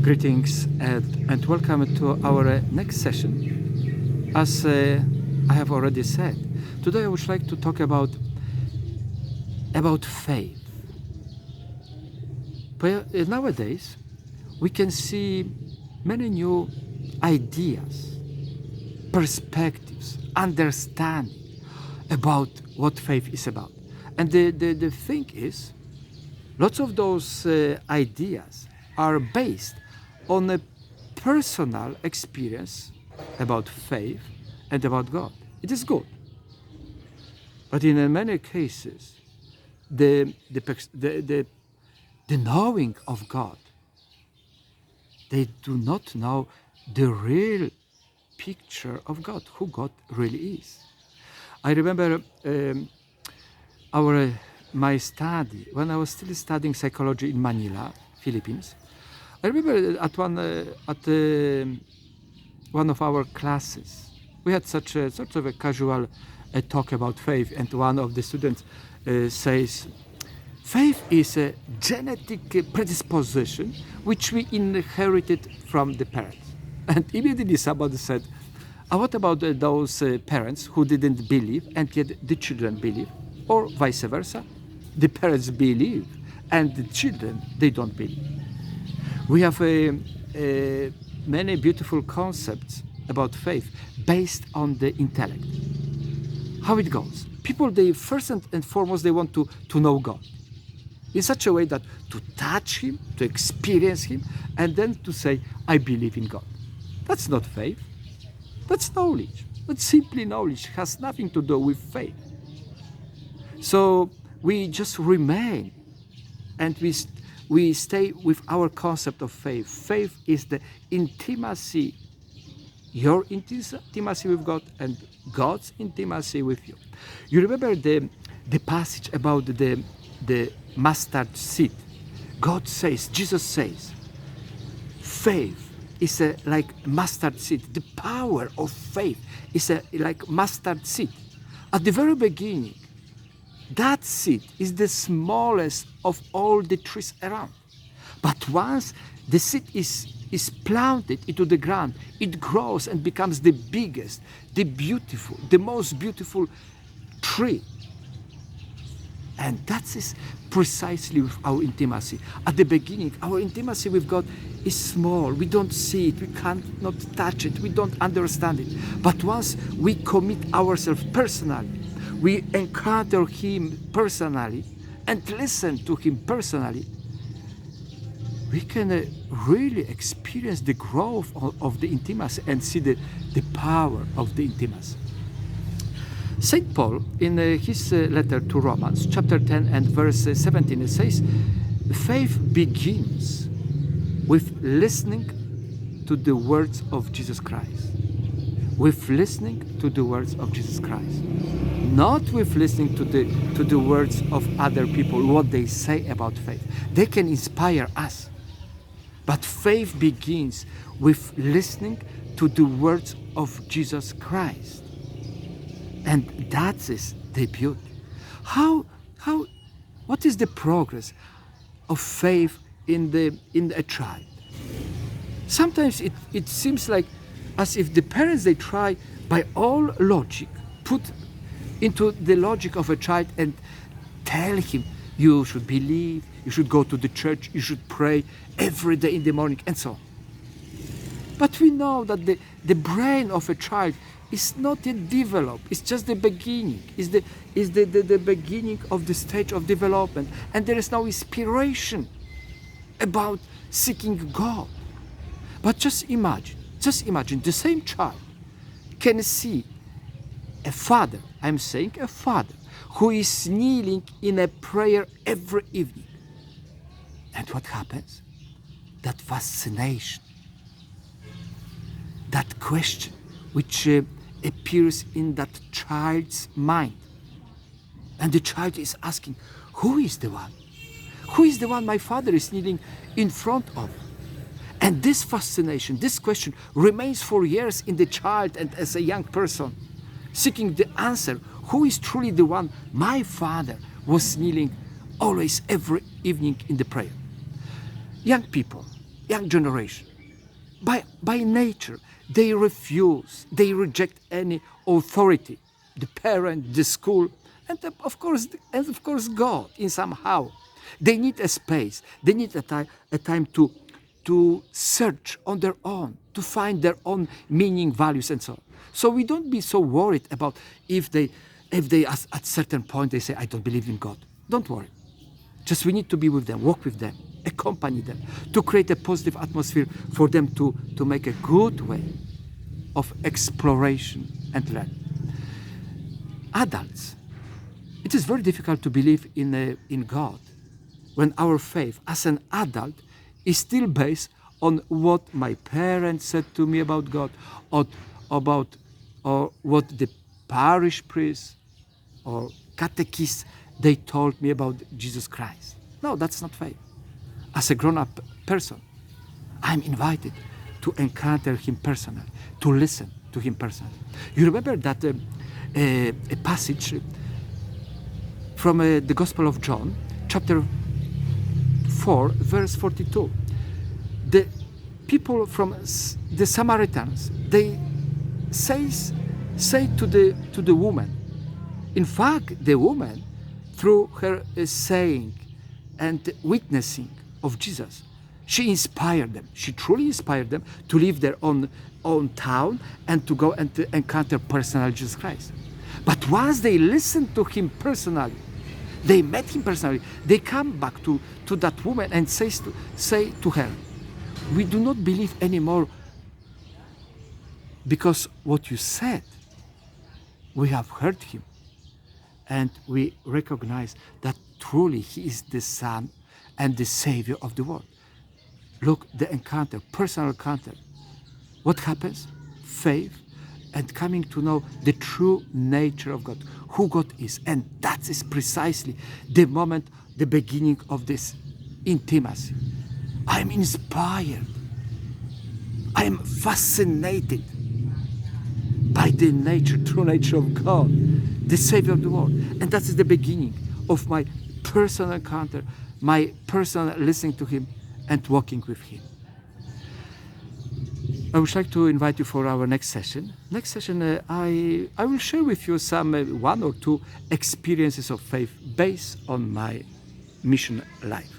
Greetings and welcome to our next session. As I have already said, today I would like to talk about faith. But nowadays, we can see many new ideas, perspectives, understanding about what faith is about. And the thing is, lots of those ideas are based on a personal experience about faith and about God. It is good. But in many cases, the knowing of God, they do not know the real picture of God, who God really is. I remember my study when I was still studying psychology in Manila, Philippines. I remember at one of our classes, we had such a sort of a casual talk about faith, and one of the students says, faith is a genetic predisposition which we inherited from the parents. And immediately somebody said, what about those parents who didn't believe and yet the children believe? Or vice versa, the parents believe and the children, they don't believe. We have many beautiful concepts about faith based on the intellect. How it goes. People, they first and foremost, they want to know God in such a way that to touch Him, to experience Him, and then to say, I believe in God. That's not faith. That's knowledge. That's simply knowledge. It has nothing to do with faith. So we just remain and we stay with our concept of faith. Faith is the intimacy, your intimacy with God and God's intimacy with you. You remember the passage about the mustard seed? God says, Jesus says, faith is like mustard seed. The power of faith is like mustard seed. At the very beginning, that seed is the smallest of all the trees around. But once the seed is planted into the ground, it grows and becomes the biggest, the beautiful, the most beautiful tree. And that is precisely with our intimacy. At the beginning, our intimacy with God is small. We don't see it. We cannot touch it. We don't understand it. But once we commit ourselves personally, we encounter Him personally and listen to Him personally, we can really experience the growth of the intimacy and see the power of the intimacy. St. Paul, in his letter to Romans, chapter 10 and verse 17, it says, faith begins with listening to the words of Jesus Christ. With listening to the words of Jesus Christ. Not with listening to the words of other people, what they say about faith. They can inspire us. But faith begins with listening to the words of Jesus Christ. And that is the beauty. What is the progress of faith in a child? Sometimes it seems like as if the parents, they try by all logic, put into the logic of a child and tell him, you should believe, you should go to the church, you should pray every day in the morning, and so on. But we know that the brain of a child is not yet developed. It's just the beginning. It's the beginning of the stage of development. And there is no inspiration about seeking God. But just imagine, the same child can see a father, I'm saying a father, who is kneeling in a prayer every evening. And what happens? That fascination, that question which appears in that child's mind. And the child is asking, who is the one? Who is the one my father is kneeling in front of? And this fascination, this question remains for years in the child and as a young person, seeking the answer, who is truly the one my father was kneeling always every evening in the prayer. Young people, young generation, by nature, they reject any authority, the parent, the school, and of course God in somehow. They need a space, they need a time to search on their own, to find their own meaning, values, and so on. So we don't be so worried about if they at certain point they say, I don't believe in God. Don't worry. Just we need to be with them, walk with them, accompany them, to create a positive atmosphere for them to make a good way of exploration and learning. Adults, it is very difficult to believe in God when our faith as an adult is still based on what my parents said to me about God, or what the parish priest or catechist they told me about Jesus Christ. No, that's not faith. As a grown-up person, I'm invited to encounter him personally, to listen to him personally. You remember that a passage from the Gospel of John, chapter 4, verse 42. The people from the Samaritans, they say to the woman. In fact, the woman, through her saying and witnessing of Jesus, she inspired them. She truly inspired them to leave their own town and to go and to encounter personal Jesus Christ. But once they listened to him personally, they met him personally, they come back to that woman and say to her, we do not believe anymore because what you said, we have heard him and we recognize that truly he is the Son and the Savior of the world. Look, the encounter, personal encounter. What happens? Faith and coming to know the true nature of God, who God is. And that is precisely the moment, the beginning of this intimacy. I'm inspired. I am fascinated by the true nature of God, the Savior of the world. And that is the beginning of my personal encounter, my personal listening to him and walking with him. I would like to invite you for our next session. Next session, I will share with you some one or two experiences of faith based on my mission life.